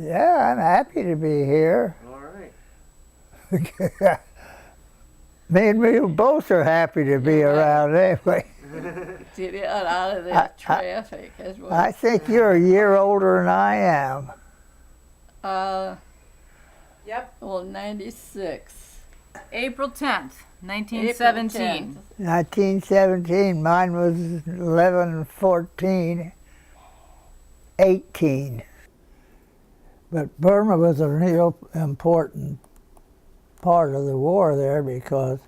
Yeah, I'm happy to be here. All right. Me and you both are happy to be around anyway. To get out of that traffic as well. I think you're a year older than I am. Yep. Well, 96. April 10th, 1917. 1917, mine was 11, 14, 18. But Burma was a real important part of the war there because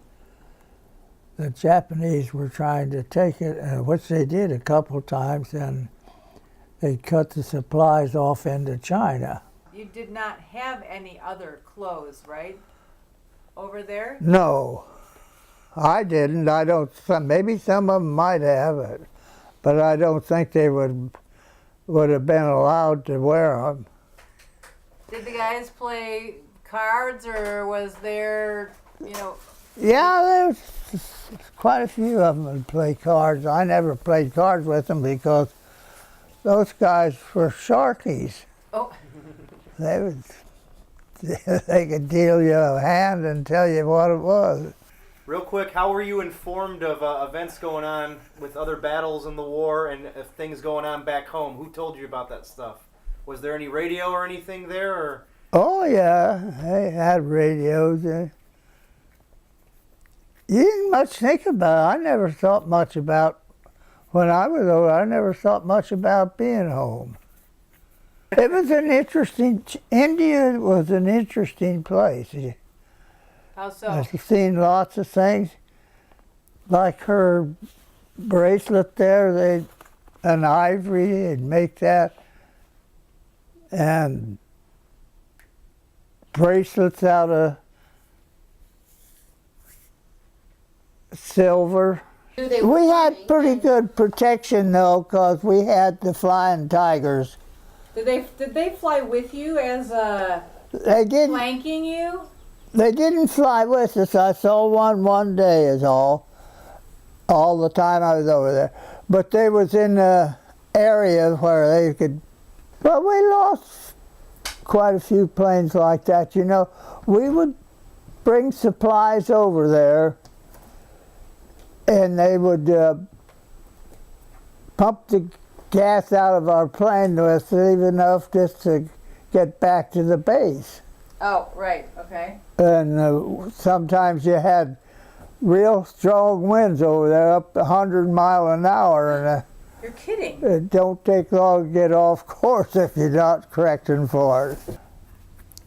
the Japanese were trying to take it, which they did a couple times, and they cut the supplies off into China. You did not have any other clothes, right? Over there? No, I didn't. I don't. Maybe some of them might have it, but I don't think they would have been allowed to wear them. Did the guys play cards, or was there, Yeah, there's quite a few of them that play cards. I never played cards with them because those guys were sharkies. Oh. They could deal you a hand and tell you what it was. Real quick, how were you informed of events going on with other battles in the war and things going on back home? Who told you about that stuff? Was there any radio or anything there? Or? Oh, yeah, they had radios. You didn't much think about it. I never thought much about, when I was old, I never thought much about being home. It was an interesting, India was an interesting place. How so? I've seen lots of things, like her bracelet there, an ivory, they'd make that, and bracelets out of silver. We had pretty good protection though, because we had the flying tigers. Did they fly with you as They didn't. flanking you? They didn't fly with us. I saw one day is all the time I was over there. But they was in the area where they could, well, we lost quite a few planes like that. You know, we would bring supplies over there and they would pump the gas out of our plane to us leave enough just to get back to the base. Oh, right, okay. And sometimes you had real strong winds over there, up 100 miles an hour, and You're kidding. it don't take long to get off course if you're not correcting for it.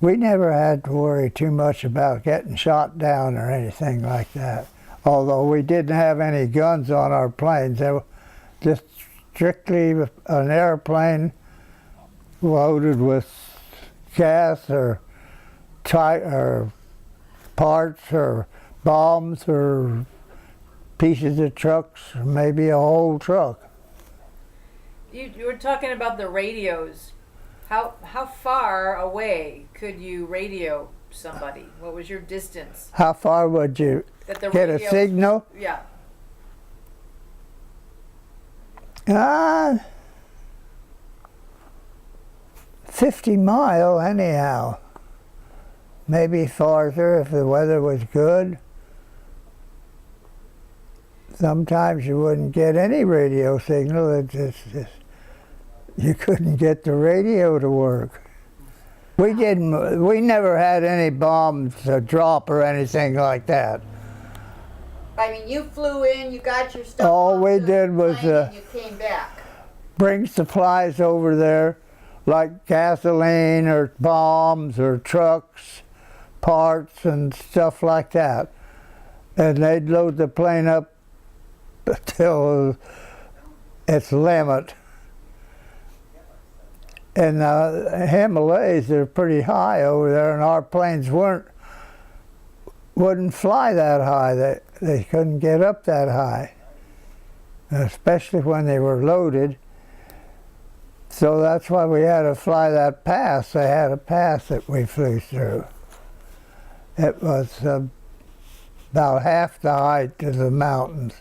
We never had to worry too much about getting shot down or anything like that. Although we didn't have any guns on our planes. They were just strictly an airplane loaded with gas or parts or bombs or pieces of trucks, or maybe a whole truck. You were talking about the radios. How far away could you radio somebody? What was your distance? How far would you get a signal? Yeah. 50 mile anyhow. Maybe farther if the weather was good. Sometimes you wouldn't get any radio signal. It just you couldn't get the radio to work. We never had any bombs drop or anything like that. I mean, you flew in, you got your stuff. All we did was and you came back. bring supplies over there, like gasoline or bombs or trucks, parts and stuff like that. And they'd load the plane up till its limit. And the Himalayas are pretty high over there, and our planes wouldn't fly that high. They couldn't get up that high, especially when they were loaded. So that's why we had to fly that pass. They had a pass that we flew through. It was about half the height of the mountains.